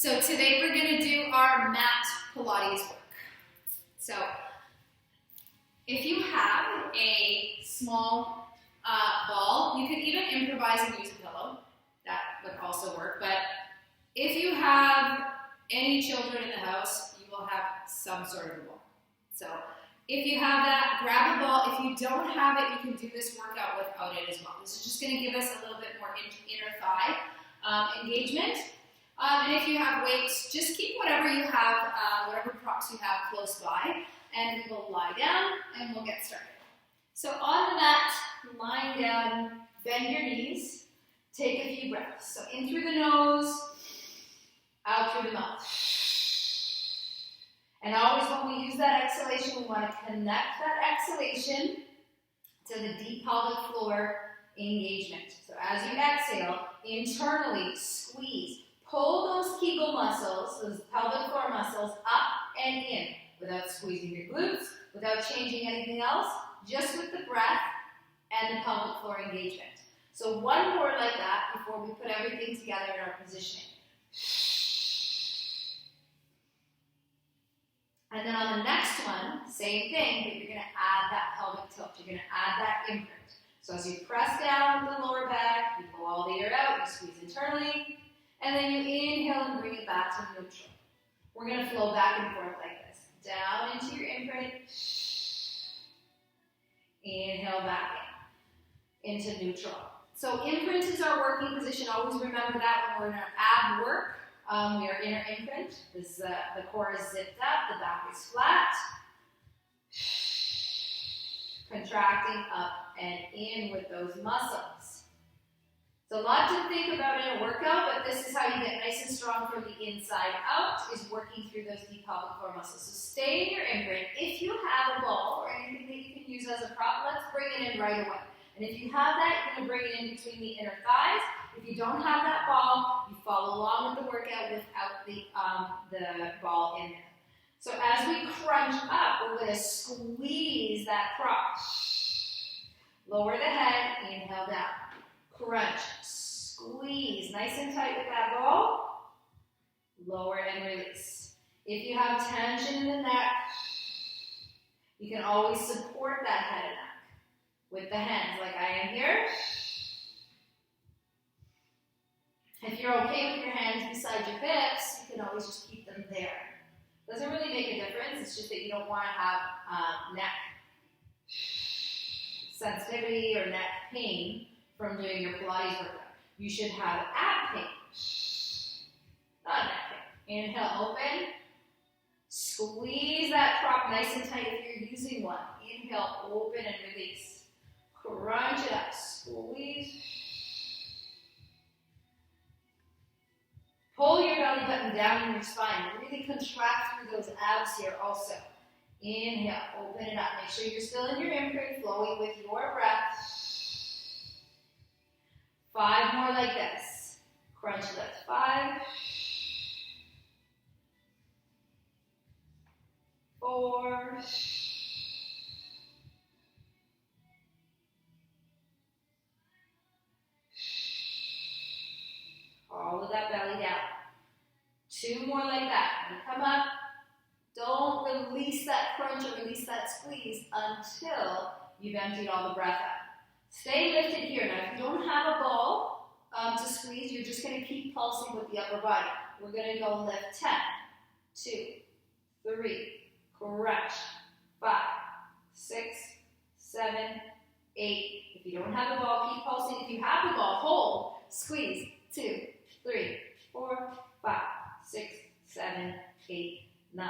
So today we're going to do our mat Pilates work. So if you have a small ball, you could even improvise and use a pillow. That would also work. But if you have any children in the house, you will have some sort of a ball. So if you have that, grab a ball. If you don't have it, you can do this workout without it as well. This is just going to give us a little bit more inner thigh engagement. And if you have weights, just keep whatever you have, whatever props you have close by, and we will lie down and we'll get started. So on the mat, lying down, bend your knees, take a few breaths. So in through the nose, out through the mouth. And always when we use that exhalation, we want to connect that exhalation to the deep pelvic floor engagement. So as you exhale, internally squeeze. Pull those Kegel muscles, those pelvic floor muscles, up and in without squeezing your glutes, without changing anything else, just with the breath and the pelvic floor engagement. So one more like that before we put everything together in our positioning. And then on the next one, same thing, but you're going to add that pelvic tilt. You're going to add that imprint. So as you press down with the lower back, you blow all the air out, you squeeze internally. And then you inhale and bring it back to neutral. We're going to flow back and forth like this. Down into your imprint. Inhale back in. Into neutral. So imprint is our working position. Always remember that when we're in our ab work. We are in our imprint. The core is zipped up. The back is flat. Contracting up and in with those muscles. It's a lot to think about in a workout, but this is how you get nice and strong from the inside out, is working through those deep pelvic floor muscles. So stay in your imprint. If you have a ball or anything that you can use as a prop, let's bring it in right away. And if you have that, you're going to bring it in between the inner thighs. If you don't have that ball, you follow along with the workout without the ball in there. So as we crunch up, we're going to squeeze that prop. Lower the head, inhale down. Crunch, squeeze, nice and tight with that ball. Lower and release. If you have tension in the neck, you can always support that head and neck with the hands like I am here. If you're okay with your hands beside your hips, you can always just keep them there. Doesn't really make a difference, it's just that you don't want to have neck sensitivity or neck pain from doing your Pilates workout. You should have ab pain, not neck pain. Inhale, open. Squeeze that prop nice and tight if you're using one. Inhale, open and release. Crunch it up, squeeze. Pull your belly button down in your spine. Really contract through those abs here also. Inhale, open it up. Make sure you're still in your imprint, flowing with your breath. 5 more like this. Crunch lift. 5. 4. 'Follow that belly down. 2 more like that. And come up. Don't release that crunch or release that squeeze until you've emptied all the breath out. Stay lifted here. Now, if you don't have a ball to squeeze, you're just going to keep pulsing with the upper body. We're going to go lift 10, 2, 3, crunch, 5, 6, 7, 8. If you don't have a ball, keep pulsing. If you have a ball, hold, squeeze, 2, 3, 4, 5, 6, 7, 8, 9,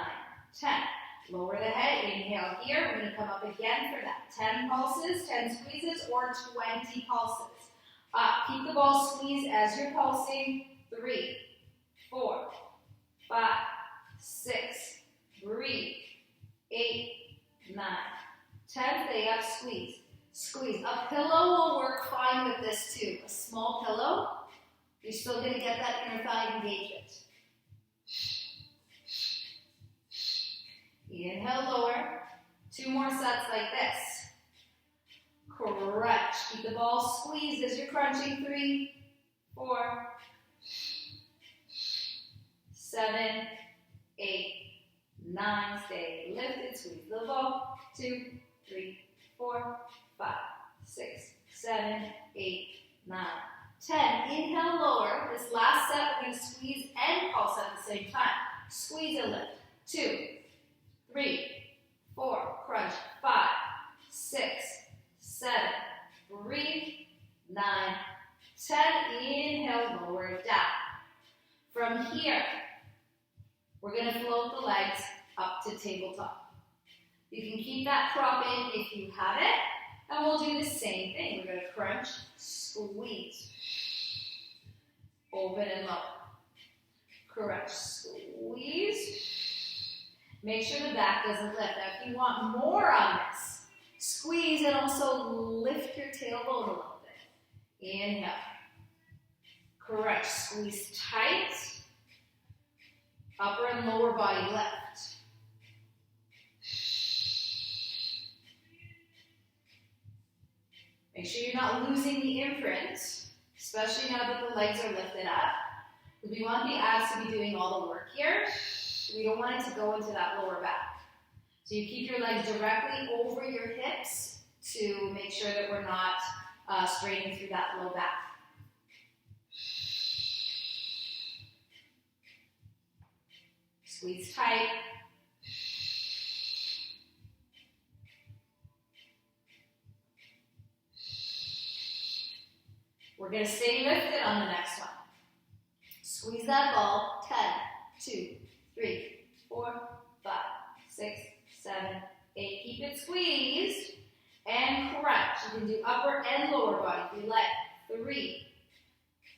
10. Lower the head, inhale here. We're going to come up again for that. 10 pulses, 10 squeezes, or 20 pulses. Up, keep the ball squeezed as you're pulsing. 3, 4, 5, 6, breathe. 8, 9, 10. Stay up, squeeze. Squeeze. A pillow will work fine with this too. A small pillow. You're still going to get that inner thigh engagement. Inhale, lower. 2 more sets like this. Crunch. Keep the ball squeezed as you're crunching. 3, 4, 7, 8, 9. Stay lifted. Squeeze the ball. 2, 3, 4, 5, 6, 7, 8, 9, 10. Inhale, lower. This last set, we're going to squeeze and pulse at the same time. Squeeze and lift. 2, 3, 4. Crunch. 5, 6, 7. Breathe. 9, 10. Inhale, lower it down. From here, we're going to float the legs up to tabletop. You can keep that prop in if you have it, and we'll do the same thing. We're going to crunch, squeeze, open and lower. Crunch, squeeze. Make sure the back doesn't lift. Now, if you want more on this, squeeze and also lift your tailbone a little bit. Inhale. Crunch, squeeze tight. Upper and lower body lift. Make sure you're not losing the imprint, especially now that the legs are lifted up. Because we want the abs to be doing all the work here. We don't want it to go into that lower back. So you keep your legs directly over your hips to make sure that we're not straining through that low back. Squeeze tight. We're going to stay lifted on the next one. Squeeze that ball. 10, 2, 3, 4, 5, 6, 7, 8. Keep it squeezed. And crunch. You can do upper and lower body if you like. 3,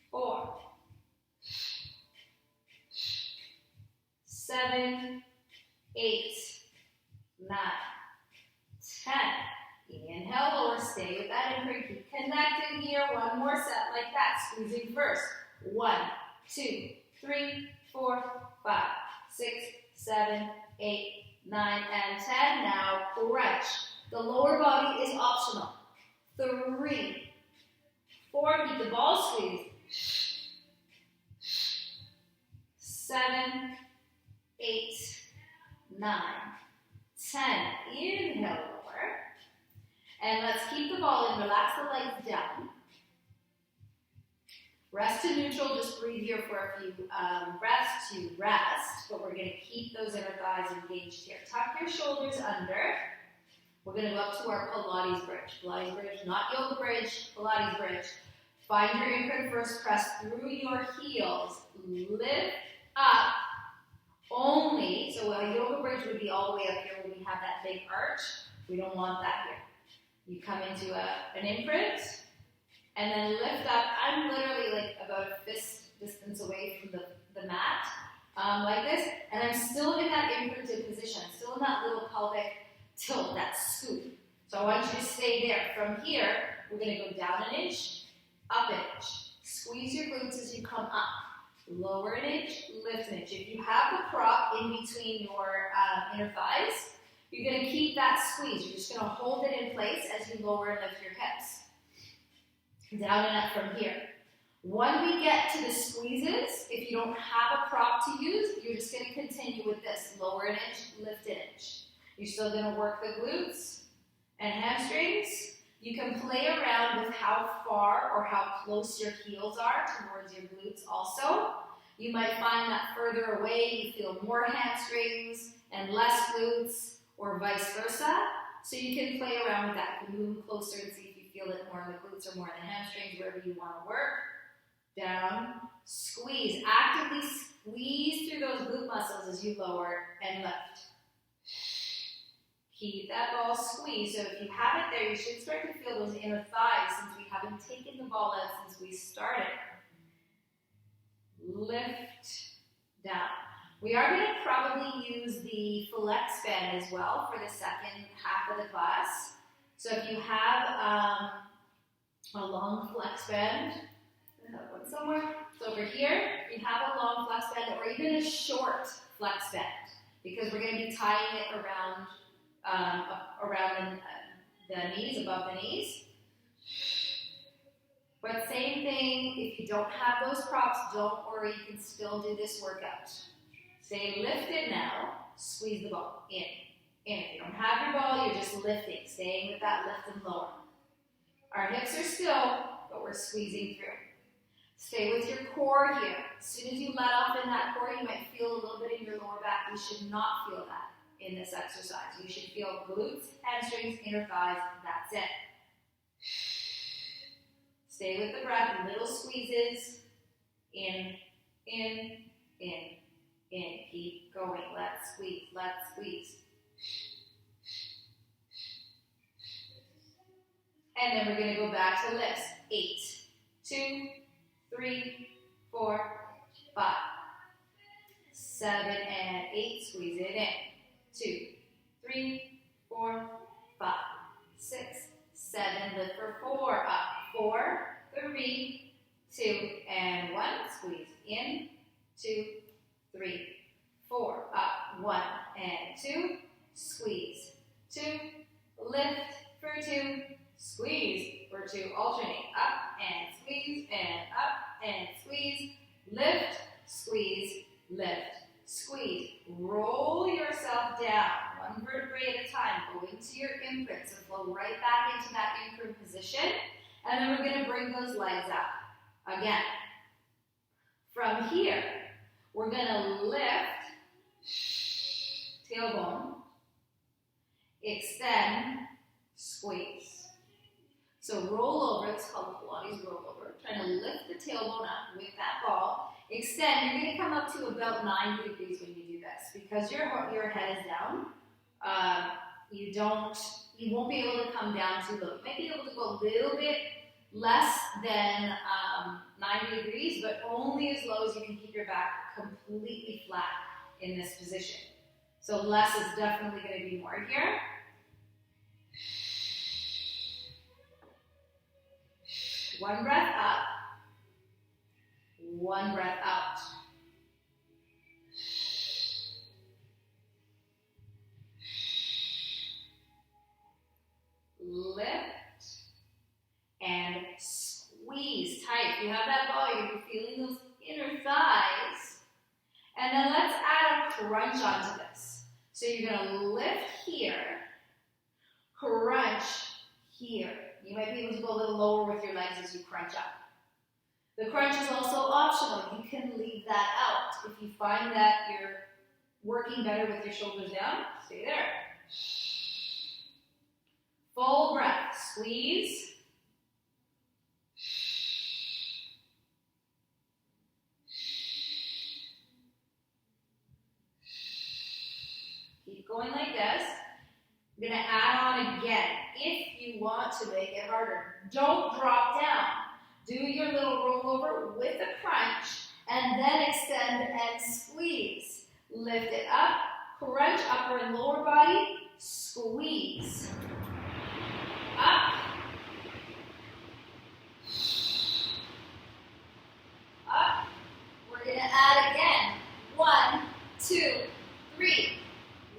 4, 7, 8, 9, 10. Inhale, lower, stay with that imprint. Keep connected here. One more set like that. Squeezing first. 1, 2, 3, 4, 5, 6, 7, 8, 9, and 10. Now crunch. The lower body is optional. 3, 4, keep the ball squeezed. 7, 8, 9, 10. Inhale, lower. And let's keep the ball in. Relax the legs down. Rest to neutral. Just breathe here for a few breaths to rest. But we're going to keep those inner thighs engaged here. Tuck your shoulders under. We're going to go up to our Pilates bridge. Pilates bridge, not yoga bridge, Pilates bridge. Find your imprint first. Press through your heels. Lift up. Only, so a yoga bridge would be all the way up here when we have that big arch. We don't want that here. You come into an imprint, and then lift up. I'm literally like about a fist distance away from the mat, like this, and I'm still in that imprinted position. I'm still in that little pelvic tilt, that scoop. So I want you to stay there. From here, we're going to go down an inch, up an inch. Squeeze your glutes as you come up. Lower an inch, lift an inch. If you have the prop in between your inner thighs, you're going to keep that squeeze. You're just going to hold it in place as you lower and lift your hips. Down and up from here. When we get to the squeezes, if you don't have a prop to use, you're just going to continue with this. Lower an inch, lift an inch. You're still going to work the glutes and hamstrings. You can play around with how far or how close your heels are towards your glutes also. You might find that further away you feel more hamstrings and less glutes, or vice versa. So you can play around with that. You can move closer and see if you feel it more in the glutes or more in the hamstrings, wherever you want to work. Down, squeeze. Actively squeeze through those glute muscles as you lower and lift. Keep that ball squeezed. So if you have it there, you should start to feel those inner thighs since we haven't taken the ball out since we started. Lift, down. We are going to probably use the flex band as well for the second half of the class. So if you have a long flex band, I have one somewhere. So over here, you have a long flex band or even a short flex band because we're going to be tying it around the knees, above the knees. But same thing, if you don't have those props, don't worry, you can still do this workout. Stay lifted now. Squeeze the ball in. If you don't have your ball, you're just lifting, staying with that lift and lower. Our hips are still, but we're squeezing through. Stay with your core here. As soon as you let off in that core, you might feel a little bit in your lower back. You should not feel that in this exercise. You should feel glutes, hamstrings, inner thighs, that's it. Stay with the breath, little squeezes. In, in, in, in. Keep going. Let's squeeze, let's squeeze. And then we're going to go back to lifts. 8, 2, 3, 4, 5, 7, and 8. Squeeze it in. 2, 3, 4, 5, 6, 7. Lift for 4. Up. 4, 3, 2, and 1. Squeeze in. 2, 3, 4. Up. 1 and 2. Squeeze. 2. Lift for 2. Squeeze for 2. Alternate. Up and squeeze and up and squeeze. Lift, squeeze, lift, squeeze. Roll yourself down, one vertebrae at a time. Go into your imprint. So flow right back into that imprint position. And then we're going to bring those legs up. Again. From here, we're going to lift, tailbone, extend, squeeze. So roll over, it's called Pilates rollover. Trying to lift the tailbone up with that ball. Extend, you're going to come up to about 90 degrees when you do this. Because your head is down, you won't be able to come down too low. You might be able to go a little bit less than 90 degrees, but only as low as you can keep your back completely flat in this position. So less is definitely going to be more here. One breath up, one breath out. Lift and squeeze tight. If you have that ball, you'll be feeling those inner thighs. And then let's add a crunch onto this. So you're going to lift here, crunch here. You might be able to go a little lower with your legs as you crunch up. The crunch is also optional. You can leave that out. If you find that you're working better with your shoulders down, stay there. Full breath. Squeeze. Keep going like this. I'm going to add on again. If you want to make it harder, don't drop down. Do your little rollover with a crunch and then extend and squeeze. Lift it up, crunch upper and lower body, squeeze. Up. Up. We're going to add again. 1, 2, 3.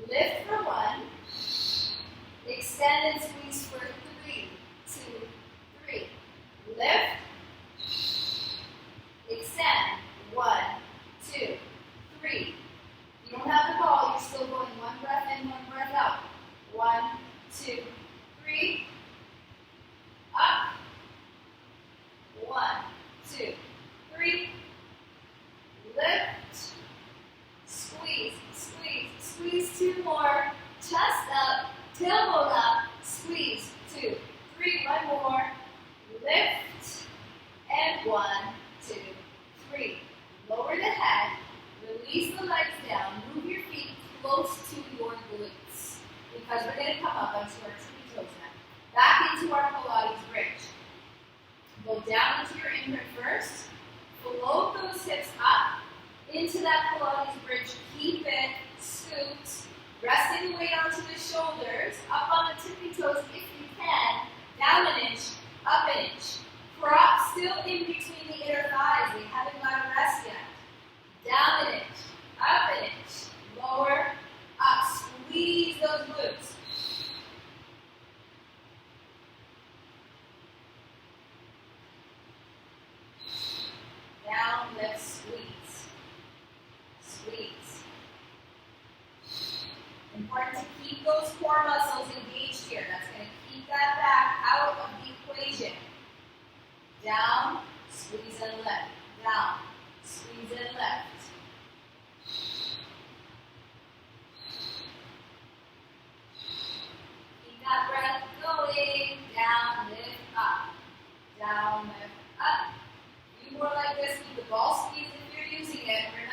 Lift for 1. Extend and squeeze for 3, 2, 3. Lift. Extend. 1, 2, 3. You don't have the ball, you're still going one breath in, one breath out. 1, 2, 3. Up. 1, 2, 3. Lift. Squeeze, squeeze, squeeze. 2 more. Chest up. Tailbone up, squeeze, 2, 3, 1 more, lift, and 1, 2, 3. Lower the head, release the legs down, move your feet close to your glutes, because we're going to come up onto our tippy toes now. Back into our Pilates bridge. Go down into your imprint first, float those hips up into that Pilates bridge, keep it scooped. Resting the weight onto the shoulders, up on the tippy toes if you can, down an inch, up an inch. Prop still in between the inner thighs, they haven't got a rest yet. Down an inch, up an inch, lower, up, squeeze those glutes. Down, lift, squeeze. Squeeze.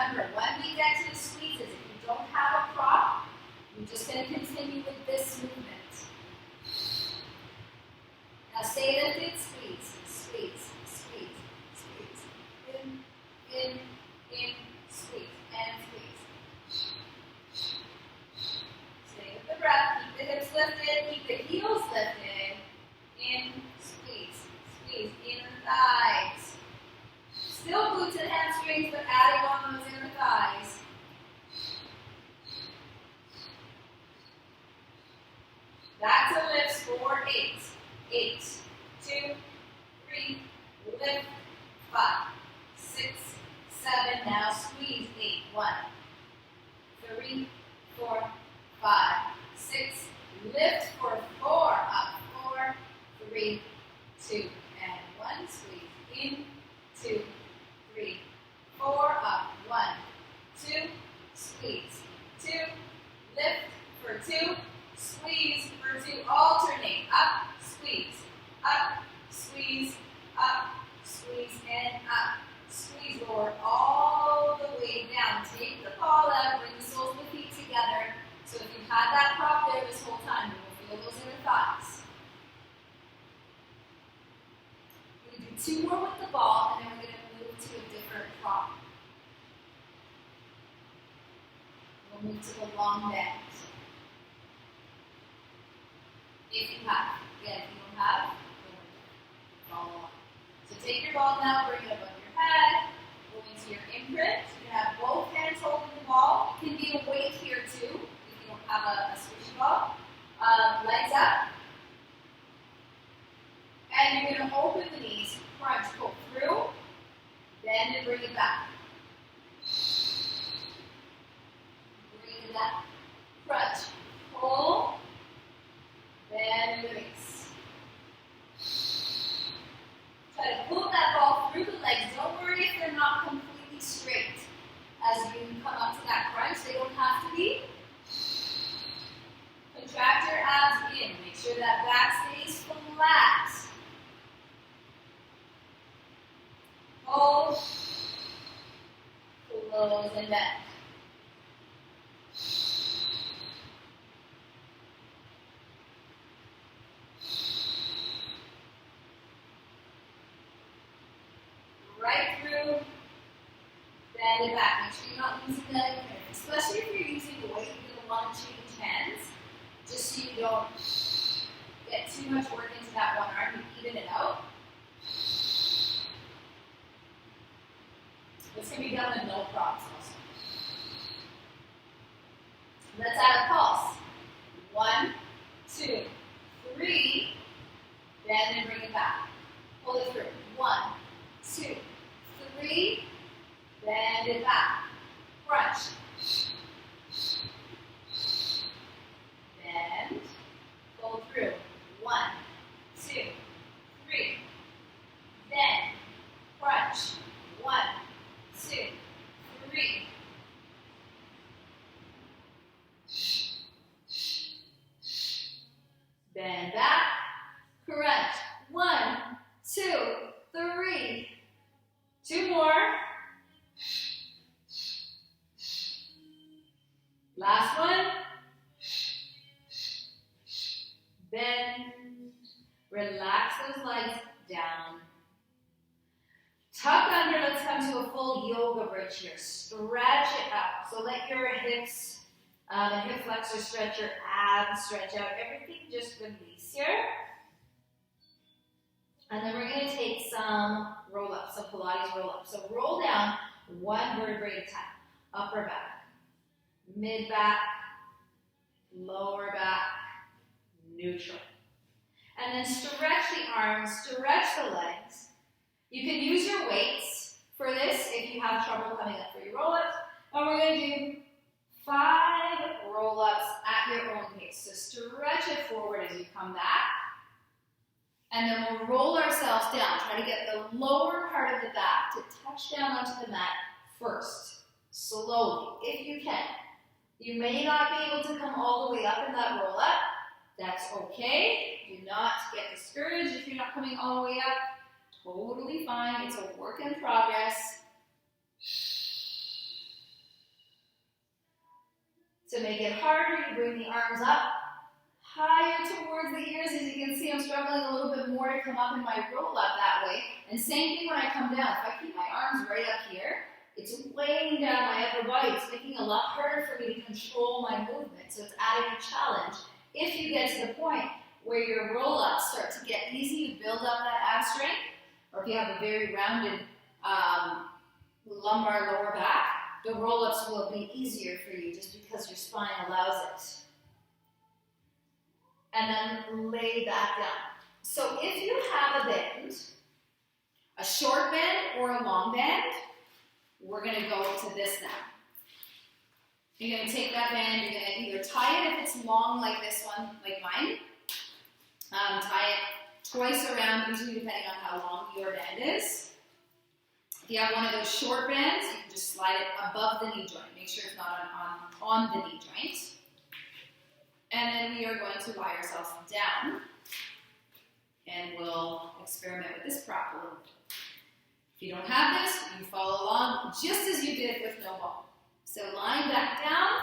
Remember, when we get to the squeezes, if you don't have a prop, you're just going to continue with this movement. Now stay lifted, squeeze, squeeze, squeeze, squeeze. In, squeeze, and squeeze. Stay with the breath, keep the hips lifted, keep the heels lifted. In, squeeze, squeeze, inner thighs. Still glutes and hamstrings, but adding on those inner thighs. That's a lift for 8. 8, 2, 3, lift, 5, 6, 7, now squeeze, 8, 1, 3, 4, 5, 6, lift for 4, up, 4, 3, 2, and 1, squeeze, in, 2, 3, 4, up, 1, 2, squeeze, 2, lift for 2, squeeze for 2, alternate, up, squeeze, and up, squeeze, lower all the way down, take the ball out, bring the soles of the feet together, so if you've had that prop there this whole time, you will feel those inner thighs. We're going to do 2 more with the ball, and then we're going to move to a different prop. We'll move to the long bend. If you have. Again, if you don't have, follow along. So take your ball now, bring it above your head, go into your imprint. You can have both hands holding the ball. It can be a weight here too, if you don't have a squishy ball. Legs up. And you're going to open the knees, crunch, pull through, bend and bring it back. Bring it up, crunch, pull, bend, release. Try to pull that ball through the legs. Don't worry if they're not completely straight. As you come up to that crunch, they don't have to be. Contract your abs in. Make sure that back stays flat. Hold, close, and bend. Right through, bend it back. Make sure you're not using that in here. Especially if you're using the weight, you're going to want to change hands, just so you don't get too much work into that one arm. You even it out. This can be done with no props also. Let's add a pulse. 1, 2, 3, bend and bring it back. Pull it through. 1, 2, 3, bend it back. Crunch. Bend. Pull through. 1, 2, 3. Bend. Crunch. 1, 2, 3. Bend back. Crunch. 1, 2, 3. 2 more. Last one. Bend. Relax those legs down. Tuck under. Let's come to a full yoga bridge here. Stretch it up. So let your hips and hip flexors stretch, your abs stretch out. Everything just release here. And then we're going to take some roll-ups, some Pilates roll-ups. So roll down 1 vertebrae at a time. Upper back, mid-back, lower back, neutral. And then stretch the arms, stretch the legs. You can use your weights for this if you have trouble coming up for your roll-ups. And we're going to do 5 roll-ups at your own pace. So stretch it forward as you come back. And then we'll roll ourselves down. Try to get the lower part of the back to touch down onto the mat first. Slowly, if you can. You may not be able to come all the way up in that roll up. That's okay. Do not get discouraged if you're not coming all the way up. Totally fine. It's a work in progress. To make it harder, you bring the arms up higher towards the ears. As you can see, I'm struggling a little bit more to come up in my roll up that way. And same thing when I come down. If I keep my arms right up here, it's weighing down my upper body. It's making it a lot harder for me to control my movement. So it's adding a challenge. If you get to the point where your roll-ups start to get easy, you build up that ab strength, or if you have a very rounded lumbar lower back, the roll-ups will be easier for you just because your spine allows it. And then lay back down. So if you have a band, a short band or a long band, we're going to go to this now. You're going to take that band, you're going to either tie it if it's long like this one, like mine, tie it twice around, usually depending on how long your band is. If you have one of those short bands, you can just slide it above the knee joint. Make sure it's not on the knee joint. And then we are going to lie ourselves down, and we'll experiment with this prop a little bit. If you don't have this, you follow along just as you did with no ball. So lying back down,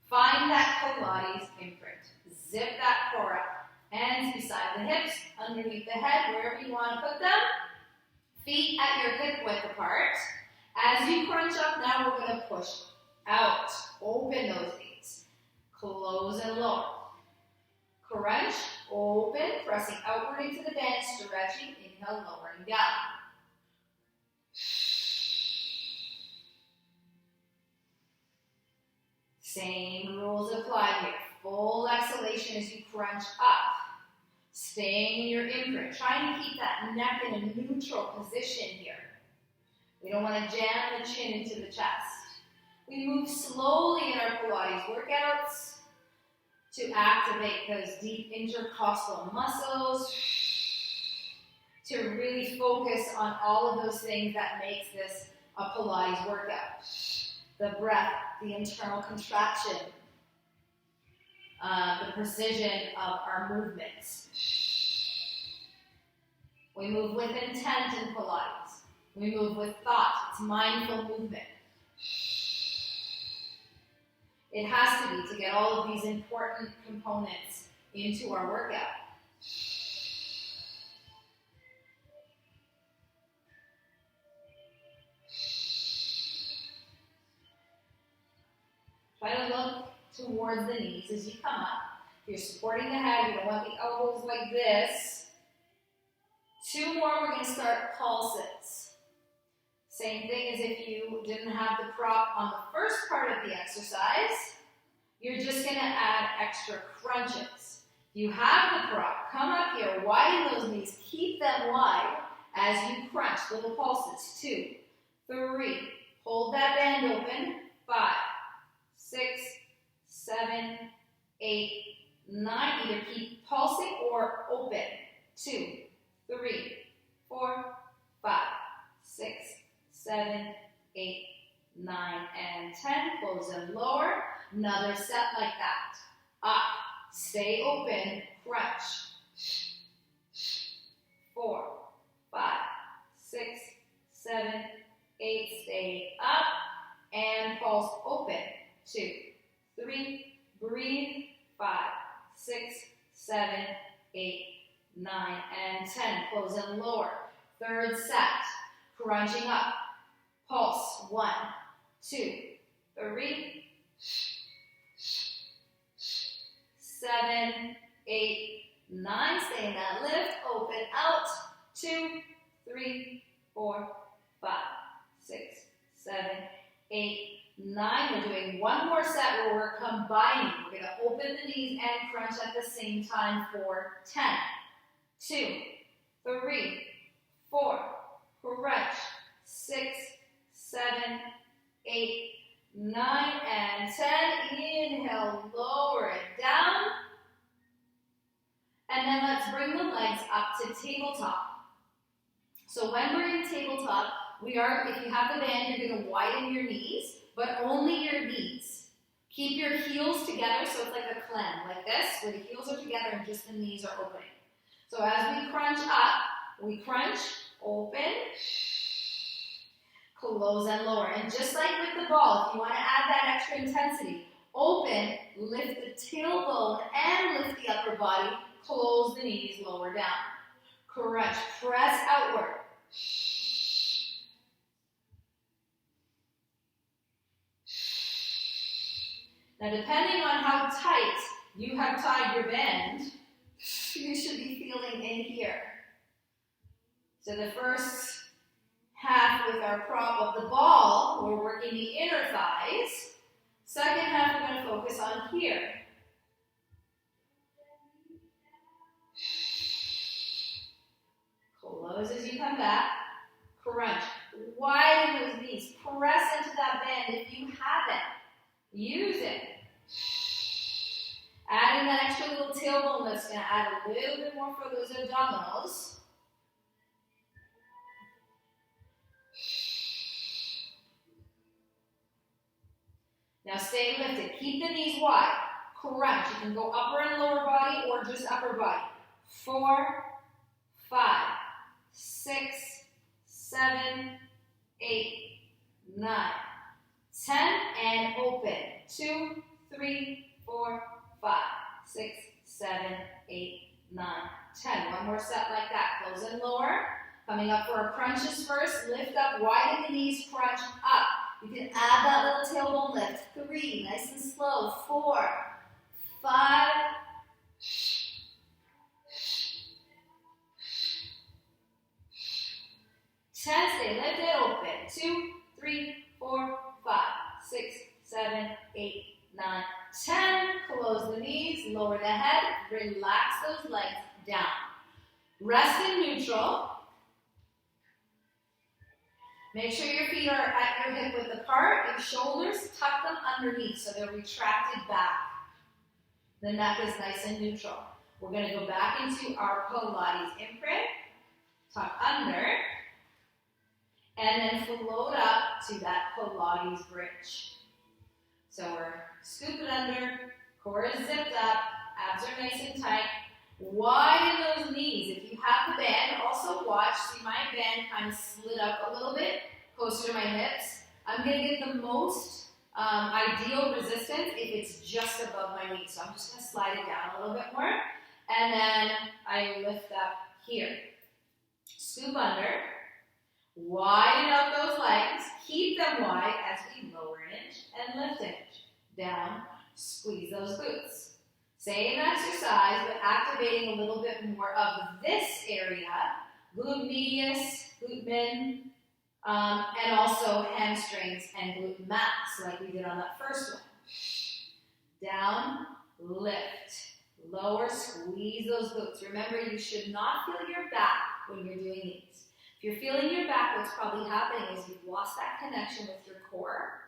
find that Pilates imprint. Zip that core up. Hands beside the hips, underneath the head, wherever you want to put them. Feet at your hip width apart. As you crunch up, now we're going to push out. Open those knees. Close and lower. Crunch, open, pressing outward into the bend, stretching, inhale, lowering down. Same rules apply here. Full exhalation as you crunch up. Staying in your imprint. Trying to keep that neck in a neutral position here. We don't want to jam the chin into the chest. We move slowly in our Pilates workouts to activate those deep intercostal muscles, to really focus on all of those things that makes this a Pilates workout. The breath, the internal contraction, the precision of our movements. We move with intent in Pilates. We move with thought. It's mindful movement. It has to be to get all of these important components into our workout. Try to look towards the knees as you come up. If you're supporting the head, you don't want the elbows like this. 2 more, we're going to start pulses. Same thing as if you didn't have the prop on the first part of the exercise. You're just going to add extra crunches. You have the prop. Come up here, widen those knees. Keep them wide as you crunch. Little pulses. 2, 3. Hold that band open. 5, 6, 7, 8, 9. Either keep pulsing or open. 2, 3, 4, 5, 6, 7, 8, 9, and 10. Close and lower. Another set like that. Up. Stay open. Crunch. 4, 5, 6, 7, 8. Stay up. And pulse open. 2, 3. Breathe. 5, 6, 7, 8, 9, and 10. Close and lower. Third set. Crunching up. Pulse. 1, 2, 3, 7, 8, 9. Stay in that lift. Open out. 2, 3, 4, 5, 6, 7, 8, 9. We're doing one more set where we're combining. We're going to open the knees and crunch at the same time for 10, 2, 3, 4, crunch, 6, 7, 8, 9, and 10. Inhale, lower it down. And then let's bring the legs up to tabletop. So when we're in tabletop, if you have the band, you're going to widen your knees, but only your knees. Keep your heels together, so it's like a clam, like this, where the heels are together and just the knees are opening. So as we crunch up, we crunch, open, close close and lower. And just like with the ball, if you want to add that extra intensity, open, lift the tailbone and lift the upper body, close the knees, lower down. Crunch, press outward. Now, depending on how tight you have tied your band, you should be feeling in here. So the first half with our prop of the ball, we're working the inner thighs. Second half, we're going to focus on here. Close as you come back. Crunch. Widen those knees. Press into that band if you haven't. Use it. Adding that extra little tailbone lift's going to add a little bit more for those abdominals. Now stay lifted. Keep the knees wide. Crunch. You can go upper and lower body or just upper body. 4, 5, 6, 7, 8, 9, 10, and open. 2, 3, 4, 5, 6, 7, 8, 9, 10. One more set like that. Close and lower. Coming up for our crunches first. Lift up, widen the knees, crunch up. You can add that little tailbone lift. 3, nice and slow. 4, 5, 10. Stay lifted, open. 2, 3, 4, 5, 6, 7, 8, 9, 10. Close the knees, lower the head, relax those legs down. Rest in neutral. Make sure your feet are at your hip width apart. Your shoulders, tuck them underneath so they're retracted back. The neck is nice and neutral. We're going to go back into our Pilates imprint. Tuck under. And then float up to that Pilates bridge. So we're scooping under, core is zipped up, abs are nice and tight. Widen those knees. If you have the band, also watch, see my band kind of slid up a little bit, closer to my hips. I'm going to get the most ideal resistance if it's just above my knee. So I'm just going to slide it down a little bit more. And then I lift up here. Scoop under. Widen out those legs. Keep them wide as we lower an inch and lift an inch. Down. Squeeze those glutes. Same exercise, but activating a little bit more of this area. Glute medius, glute min, and also hamstrings and glute max, like we did on that first one. Down, lift, lower, squeeze those glutes. Remember, you should not feel your back when you're doing these. If you're feeling your back, what's probably happening is you've lost that connection with your core.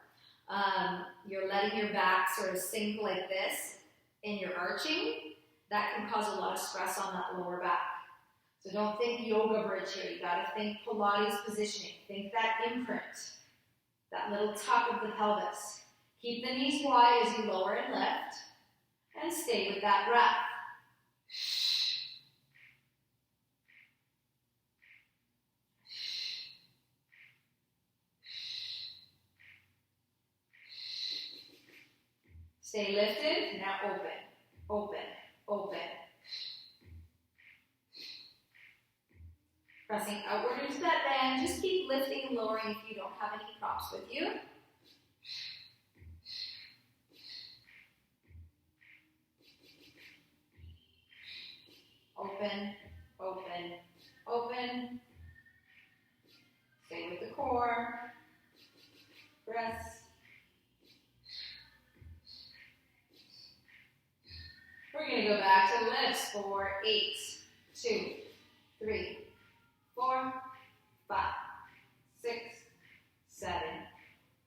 You're letting your back sort of sink like this, and you're arching. That can cause a lot of stress on that lower back. So don't think yoga bridge here. You got to think Pilates positioning. Think that imprint, that little tuck of the pelvis. Keep the knees wide as you lower and lift, and stay with that breath. Stay lifted, now open, open, open. Pressing outward into that band. Just keep lifting and lowering if you don't have any props with you. Open, open, open. Stay with the core. Press. We're going to go back to lifts for 8, 2, 3, 4, 5, 6, 7,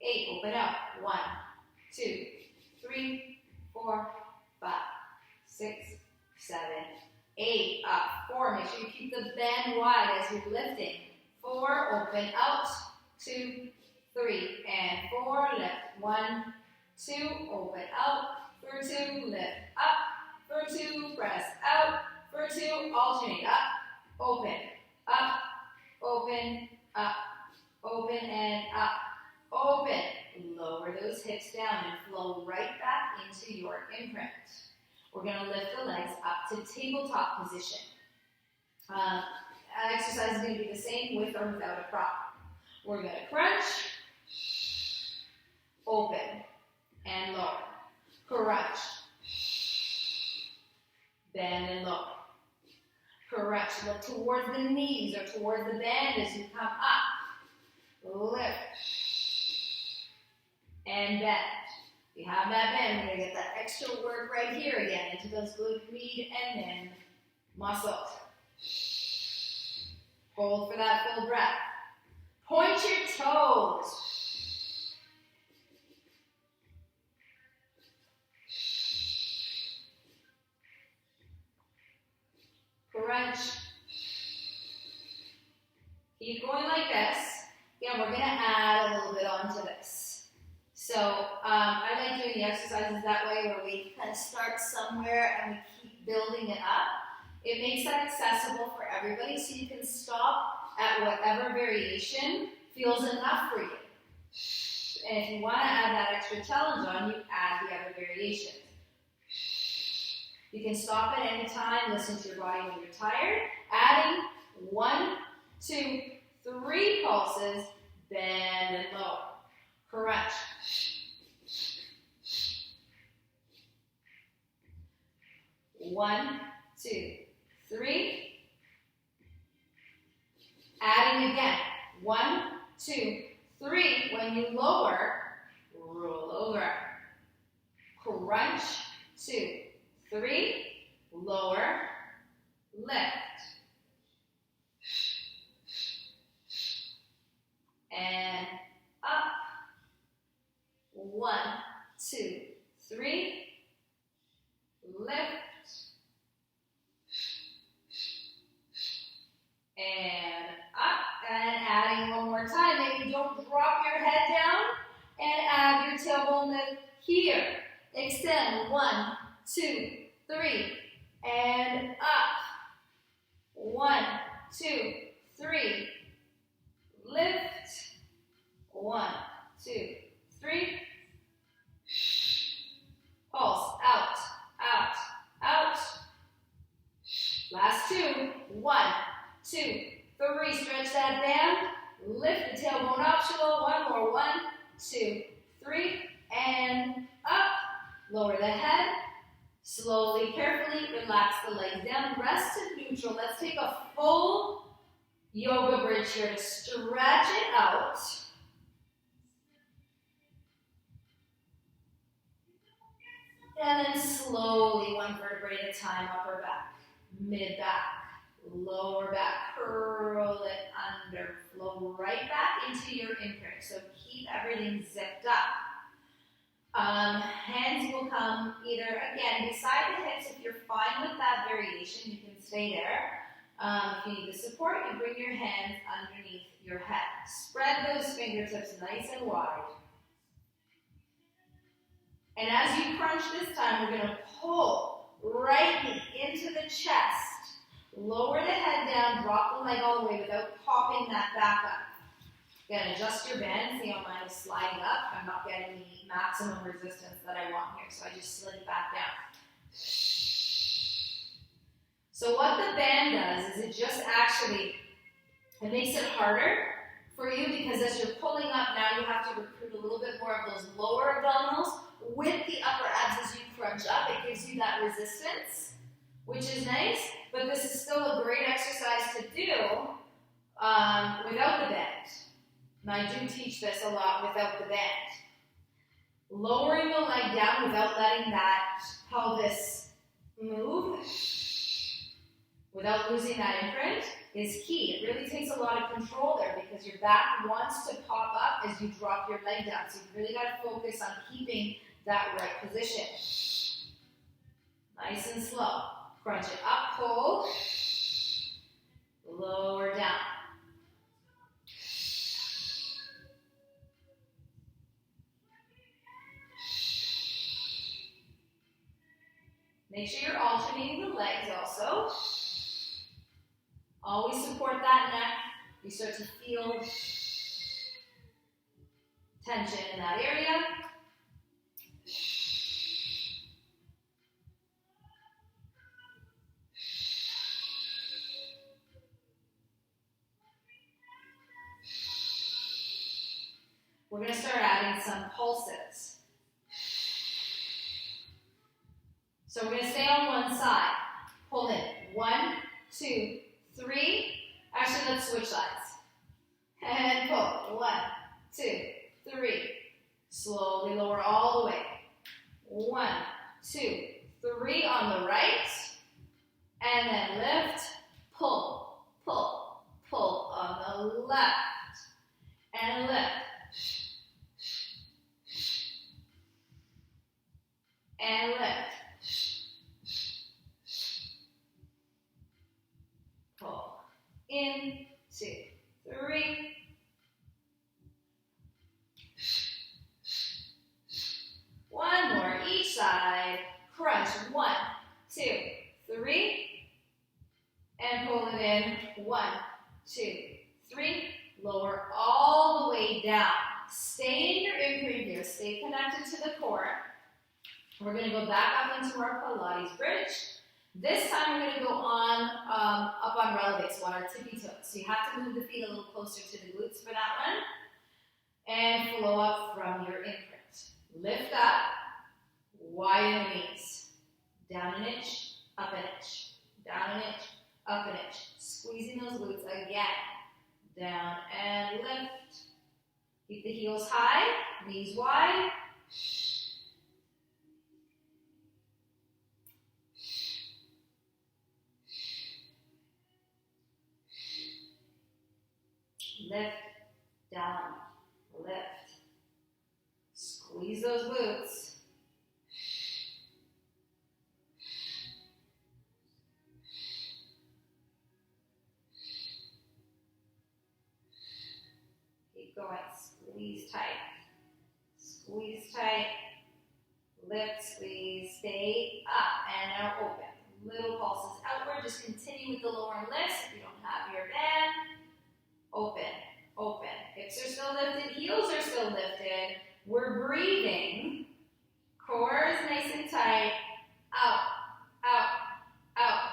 8. Open up. 1, 2, 3, 4, 5, 6, 7, 8. Up. 4. Make sure you keep the band wide as you're lifting. 4. Open out. 2, 3, and 4. Lift. 1, 2. Open out. For 2. Lift. Up. For 2, press out. For 2, alternate up, open, up, open, up, Open and up. Open. Lower those hips down and flow right back into your imprint. We're going to lift the legs up to tabletop position. Exercise is going to be the same with or without a prop. We're going to crunch, open, and lower. Crunch, bend and lower. Crunch, look towards the knees or towards the band as you come up. Lift, and bend. If you have that bend, we're going to get that extra work right here again into those glute and then muscles. Hold for that full breath. Point your toes. Crunch. Keep going like this. Again, we're going to add a little bit onto this. So I like doing the exercises that way where we kind of start somewhere and we keep building it up. It makes that accessible for everybody so you can stop at whatever variation feels enough for you. And if you want to add that extra challenge on, you add the other variations. You can stop at any time, listen to your body when you're tired. Adding 1, 2, 3 pulses, bend and lower. Crunch. One, 2, 3. Adding again. 1, 2, 3. When you lower, roll over. Crunch. 2, 3. Lower. Lift. And up. 1, 2, 3. Lift. And up, and adding one more time. Maybe don't drop your head down, and add your tailbone lift here. Extend, 1, 2, 3, and up. 1, 2, 3, lift. 1, 2, 3. Pulse, out, out, out. Last 2, 1, 2, 3, stretch that band, lift the tailbone optional, 1 more, 1, 2, 3, and up, lower the head, slowly, carefully, relax the legs down, rest to neutral. Let's take a full yoga bridge here to stretch it out. And then slowly, 1 vertebrae at a time, upper back, mid back, lower back, curl it under, flow right back into your imprint. So keep everything zipped up. Hands will come either, again, beside the hips. If you're fine with that variation, you can stay there. If you need the support, you bring your hands underneath your head. Spread those fingertips nice and wide. And as you crunch this time, we're going to pull right knee into the chest. Lower the head down, drop the leg all the way without popping that back up. Again, adjust your bend. See how mine is sliding up. I'm not getting the maximum resistance that I want here, so I just slid it back down. So what the band does is it just actually, it makes it harder for you because as you're pulling up, now you have to recruit a little bit more of those lower abdominals with the upper abs as you crunch up. It gives you that resistance, which is nice, but this is still a great exercise to do without the bend. And I do teach this a lot without the bend. Lowering the leg down without letting that pelvis move, without losing that imprint, is key. It really takes a lot of control there because your back wants to pop up as you drop your leg down. So you've really got to focus on keeping that right position. Nice and slow. Crunch it up, pull, lower down. Make sure you're alternating the legs also. Always support that neck. You start to feel tension in that area. We're going to start adding some pulses. So we're going to stay on one side. Pull in. 1, 2, 3. Actually, let's switch sides. And pull. 1, 2, 3. Slowly lower all the way. 1, 2, 3 on the right. And then lift, pull, pull, pull on the left. And lift. And lift. Pull. In, 2, 3. One more each side. Crunch. 1, 2, 3. And pull it in. 1, 2, 3. Lower all the way down. Stay in your imprint here. Stay connected to the core. We're going to go back up into our Pilates bridge. This time we're going to go on up on releve, so on our tippy toes. So you have to move the feet a little closer to the glutes for that one. And flow up from your imprint. Lift up, widen the knees. Down an inch, up an inch. Down an inch, up an inch. Squeezing those glutes again. Down and lift. Keep the heels high, knees wide. Lift, down, lift. Squeeze those glutes. Keep going, squeeze tight. Squeeze tight. Lift, squeeze, stay up, and now open. Little pulses outward, just continue with the lower lifts if you don't have your band. Open, open. Hips are still lifted, heels are still lifted. We're breathing. Core is nice and tight. Out, out, out.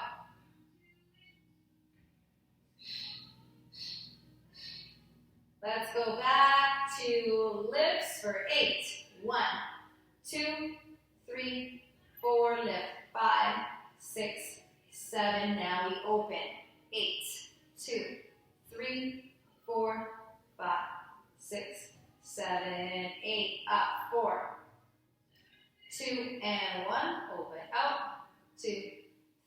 Let's go back to lifts for 8. 1, 2, 3, 4, lift. 5, 6, 7. Now we open. 8, 2, 3, 4, 5, 6, 7, 8. Up. 4, 2, and 1. Open. Out. 2,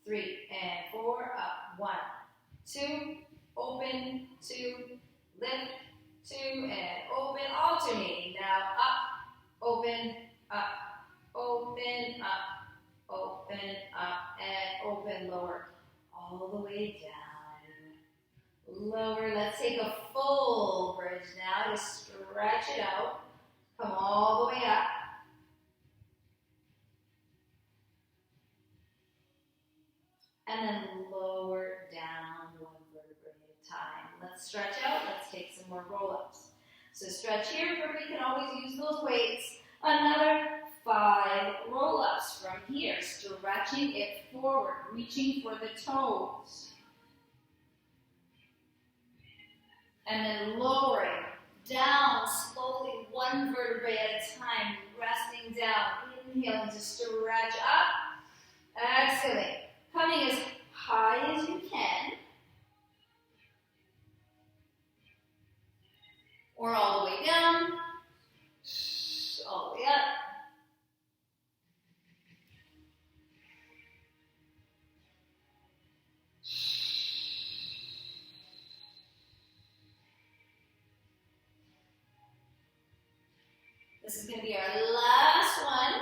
3, and 4. Up. 1, 2. Open. 2. Lift. 2, and open. Alternating. Now up. Open. Up. Open. Up. Open. Up. And open. Lower. All the way down. Lower. Let's take a full bridge now to stretch it out. Come all the way up. And then lower down 1 vertebrae at a time. Let's stretch out. Let's take some more roll-ups. So stretch here. Remember, you can always use those weights. Another 5 roll-ups from here. Stretching it forward. Reaching for the toes. And then lowering down slowly 1 vertebrae at a time. Resting down. Inhaling to stretch up. Exhaling. Coming as high as you can. Or all the way down. All the way up. This is going to be our last one.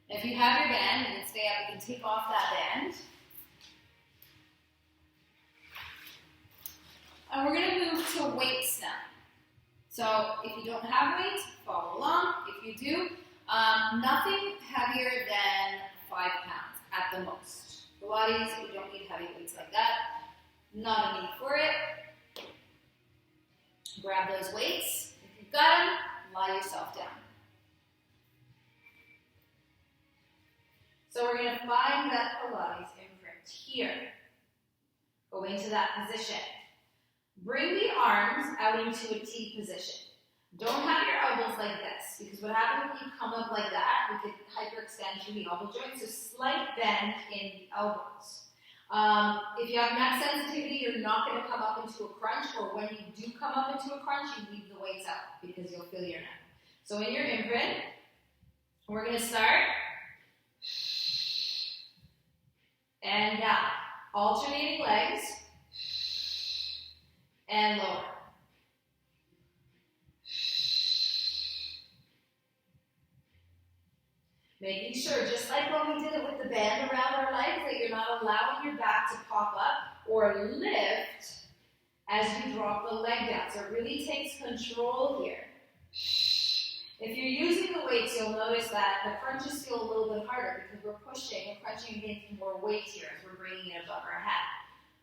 If you have your band, you can stay up, you can take off that band. And we're going to move to weights now. So if you don't have weights, follow along. If you do, nothing heavier than 5 pounds at the most. Go Pilates. We don't need heavy weights like that. Not a need for it. Grab those weights. If you've got them, lie yourself down. So we're going to find that Pilates imprint here. Go into that position. Bring the arms out into a T position. Don't have your elbows like this, because what happens when you come up like that, we could hyperextend through the elbow joint, so slight bend in the elbows. If you have neck sensitivity, you're not going to come up into a crunch, or when you do come up into a crunch, you leave the weights out, because you'll feel your neck. So in your imprint, we're going to start and down, alternating legs, and lower. Making sure, just like when we did it with the band around our legs, that you're not allowing your back to pop up or lift as you drop the leg down. So it really takes control here. If you're using the weights, you'll notice that the crunches feel a little bit harder because we're crunching against more weight here as we're bringing it above our head.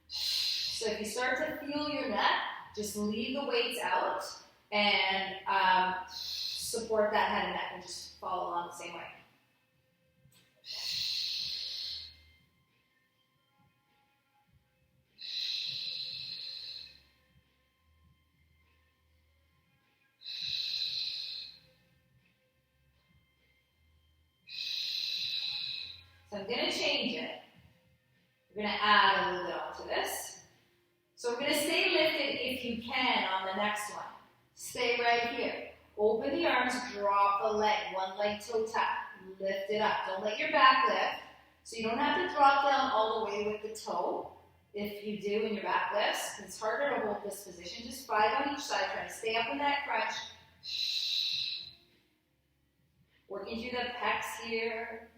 So if you start to feel your neck, just leave the weights out and support that head and neck and just follow along the same way. So I'm going to change it. We're going to add a little bit onto this. So we're going to stay lifted if you can on the next one. Stay right here. Open the arms, drop the leg, one leg toe tap. Lift it up. Don't let your back lift. So you don't have to drop down all the way with the toe. If you do and your back lifts, it's harder to hold this position. Just 5 on each side, trying to stay up in that crunch. Working through the pecs here.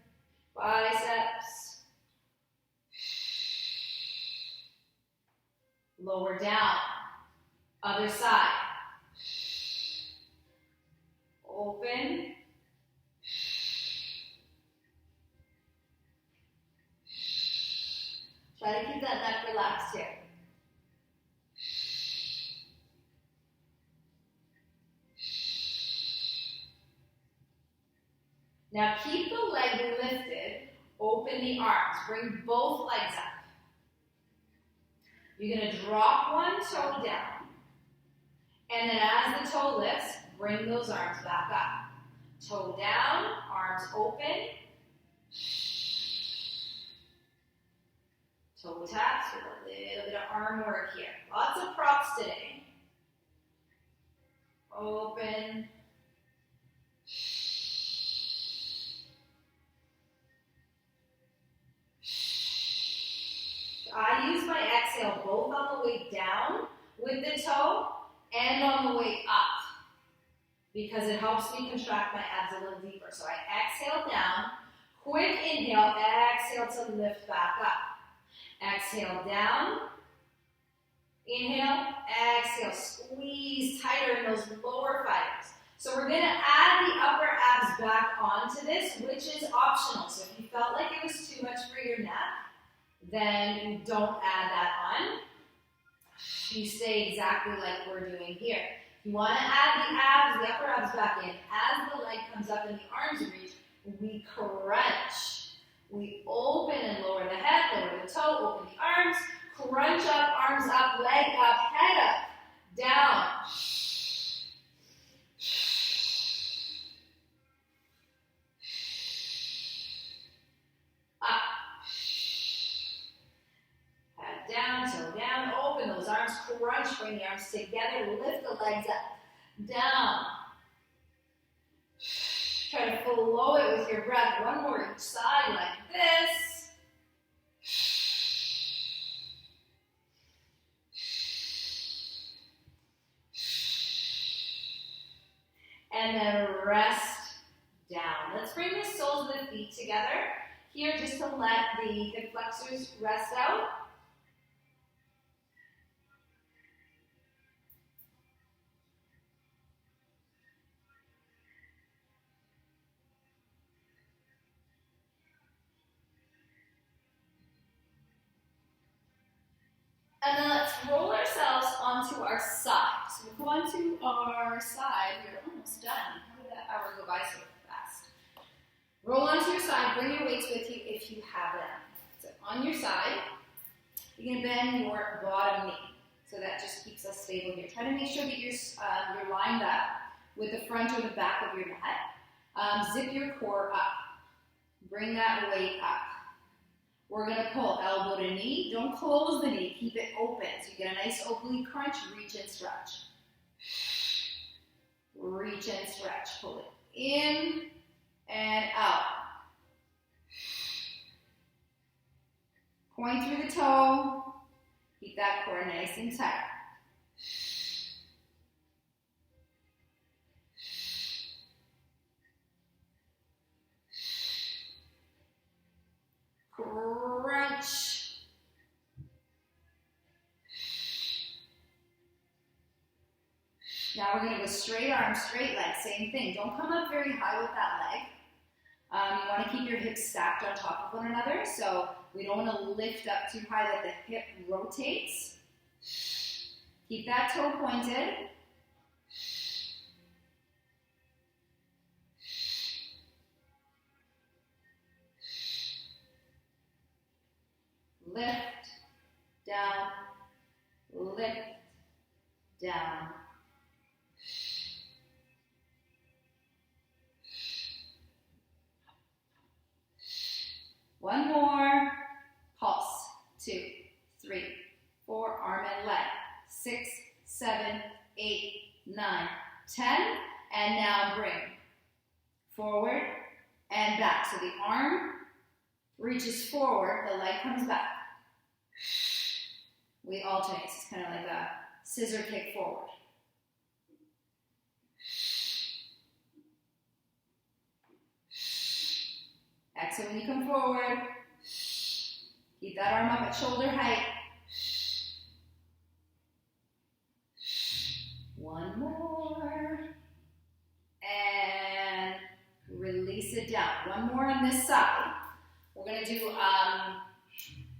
Biceps. Lower down. Other side. Open. Try to keep that neck relaxed here. Now keep the leg lifted, open the arms, bring both legs up. You're going to drop one toe down, and then as the toe lifts, bring those arms back up. Toe down, arms open. Toe taps with a little bit of arm work here. Lots of props today. Open. I use my exhale both on the way down with the toe and on the way up because it helps me contract my abs a little deeper. So I exhale down, quick inhale, exhale to lift back up. Exhale down, inhale, exhale, squeeze tighter in those lower fibers. So we're going to add the upper abs back onto this, which is optional. So if you felt like it was too much for your neck, then you don't add that on. You stay exactly like we're doing here. If you want to add the abs, the upper abs back in, as the leg comes up and the arms reach, we crunch. We open and lower the head, lower the toe, open the arms, crunch up, arms up, leg up, head up, down. Up. Head down, toe down, open those arms, crunch, bring the arms together, lift the legs up, down. Try to flow it with your breath. One more each side like this. And then rest down. Let's bring the soles of the feet together here just to let the hip flexors rest out. more side. You're almost done. How did that hour go by so fast? Roll onto your side. Bring your weights with you if you have them. So on your side, you're going to bend your bottom knee. So that just keeps us stable here. Try to make sure that you're lined up with the front or the back of your mat. Zip your core up. Bring that weight up. We're going to pull elbow to knee. Don't close the knee. Keep it open. So you get a nice oblique crunch. Reach and stretch. Reach and stretch. Pull it in and out. Point through the toe. Keep that core nice and tight. Crunch. Now we're going to go straight arm, straight leg. Same thing. Don't come up very high with that leg. You want to keep your hips stacked on top of one another. So we don't want to lift up too high that the hip rotates. Keep that toe pointed. Lift, down, lift, down. One more. Pulse. 2, 3, 4. Arm and leg. 6, 7, 8, 9, 10. And now bring forward and back. So the arm reaches forward, the leg comes back. We alternate. It's kind of like a scissor kick forward. Exhale when you come forward. Keep that arm up at shoulder height. One more. And release it down. One more on this side. We're going to do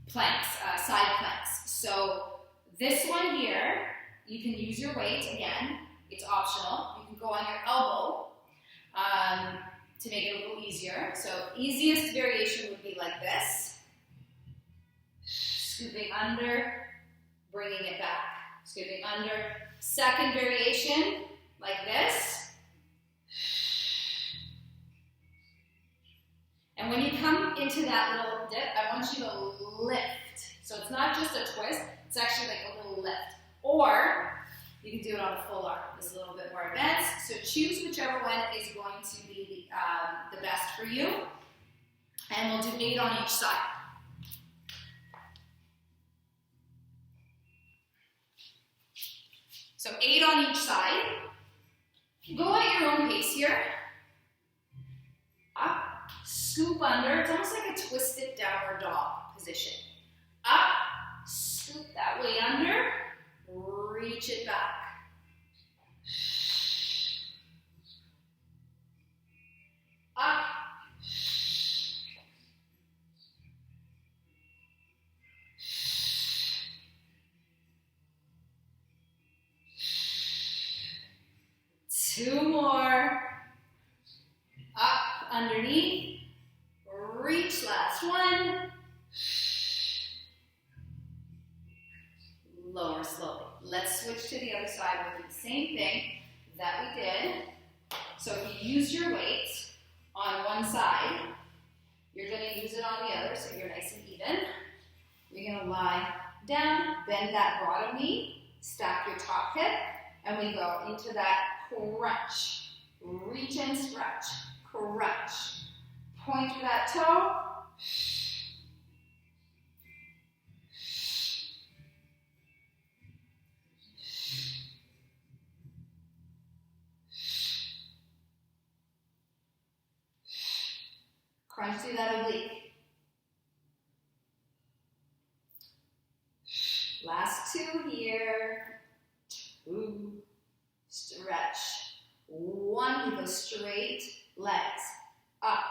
planks, side planks. So this one here, you can use your weight. Again, it's optional. You can go on your elbow to make it a little easier. So easiest variation would be like this. Scooping under, bringing it back. Scooping under. Second variation, like this. And when you come into that little dip, I want you to lift. So it's not just a twist, it's actually like a little lift. Or you can do it on a full arm. It's a little bit more advanced. So choose whichever one is going to be the best for you. And we'll do 8 on each side. So 8 on each side. Go at your own pace here. Up, scoop under. It's almost like a twisted downward dog position. Up, scoop that way under, reach it back. Up. Two more. Up, underneath. Reach, last one. Lower slowly. Let's switch to the other side. We'll do the same thing that we did. So if you use your weight on one side, you're going to use it on the other so you're nice and even. You're going to lie down, bend that bottom knee, stack your top hip, and we go into that crunch. Reach and stretch. Crunch. Point to that toe. Crunch through that oblique. Last 2 here. 2. Stretch. 1. We go straight legs. Up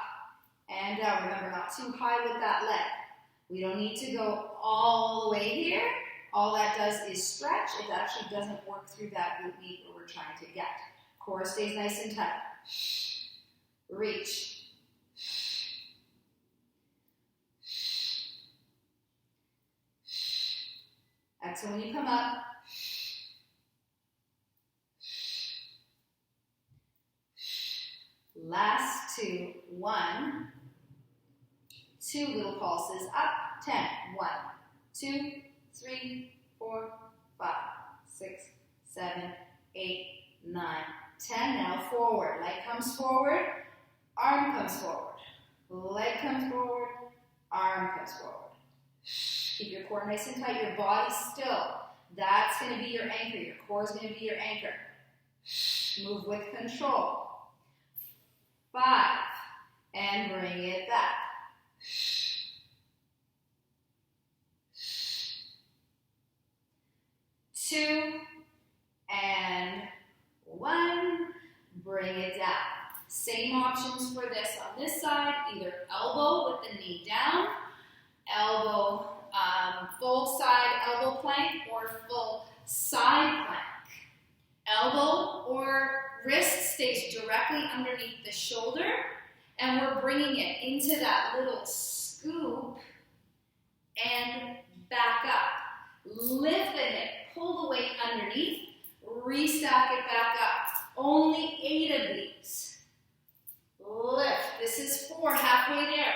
and down. Remember, not too high with that leg. We don't need to go all the way here. All that does is stretch. It actually doesn't work through that oblique where we're trying to get. Core stays nice and tight. Reach. Exhale when you come up. Last two. 1, 2 little pulses up. 10. 1, 2, 3, 4, 5, 6, 7, 8, 9, 10. Now forward. Leg comes forward. Arm comes forward. Leg comes forward. Arm comes forward. Keep your core nice and tight. Your body still. That's going to be your anchor. Your core is going to be your anchor. Move with control. 5. And bring it back. 2. And 1. Bring it down. Same options for this on this side. Either elbow with the knee down, elbow full side elbow plank, or full side plank. Elbow or wrist stays directly underneath the shoulder, and we're bringing it into that little scoop and back up. Lift the hip, pull the weight underneath, restack it back up. Only 8 of these. Lift. This is 4, halfway there.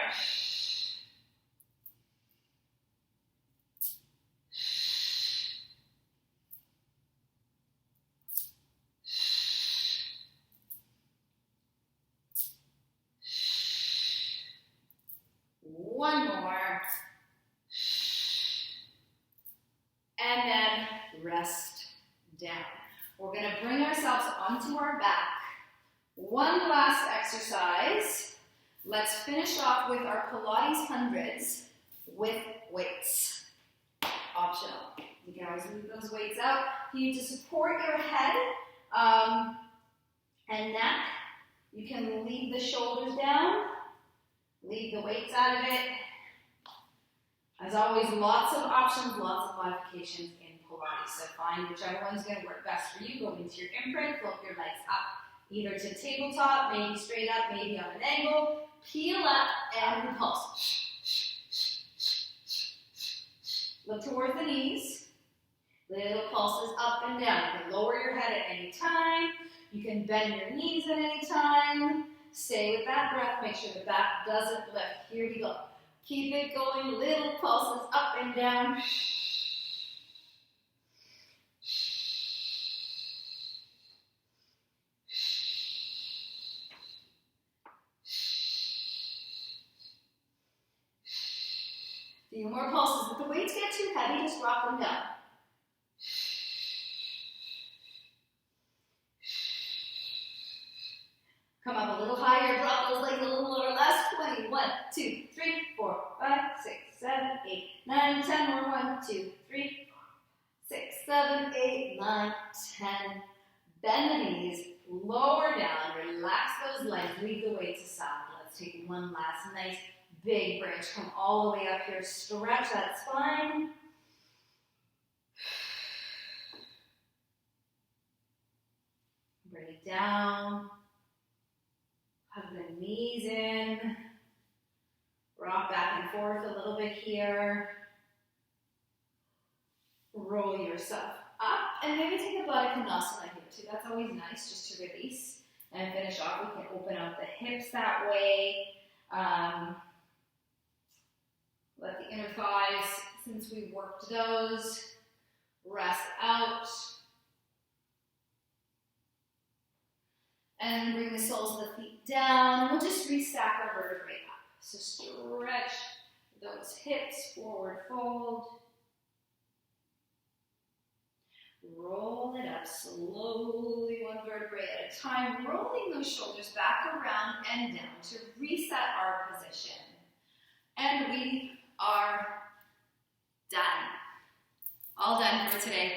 One more. And then rest down. We're going to bring ourselves onto our back. One last exercise. Let's finish off with our Pilates hundreds with weights. Optional. You can always leave those weights out. You need to support your head and neck. You can leave the shoulders down. Leave the weights out of it. As always, lots of options, lots of modifications in Pilates. So find whichever one's going to work best for you. Go into your imprint, float your legs up, either to tabletop, maybe straight up, maybe on an angle. Peel up and repulse. Look towards the knees. Little pulses up and down. You can lower your head at any time. You can bend your knees at any time. Stay with that breath. Make sure the back doesn't lift. Here we go. Keep it going. Little pulses up and down. Few more pulses. If the weights get too heavy, just drop them down. Come up a little higher, drop those legs a little lower. Last 20. 1, 2, 3, 4, 5, 6, 7, 8, 9, 10 more. 1, 2, 3, 6, 7, 8, 9, 10. Bend the knees, lower down, relax those legs, leave the weights aside. Let's take one last nice big bridge. Come all the way up here, stretch that spine. Bring it down. Hug the knees in. Rock back and forth a little bit here. Roll yourself up. And maybe take a Baddha Konasana here too. That's always nice just to release. And finish off. We can open out the hips that way. Let the inner thighs, since we worked those, rest out. And bring the soles of the feet down. And we'll just restack our vertebrae up. So stretch those hips, forward fold. Roll it up slowly, one vertebrae at a time, rolling those shoulders back around and down to reset our position. And we are done. All done for today.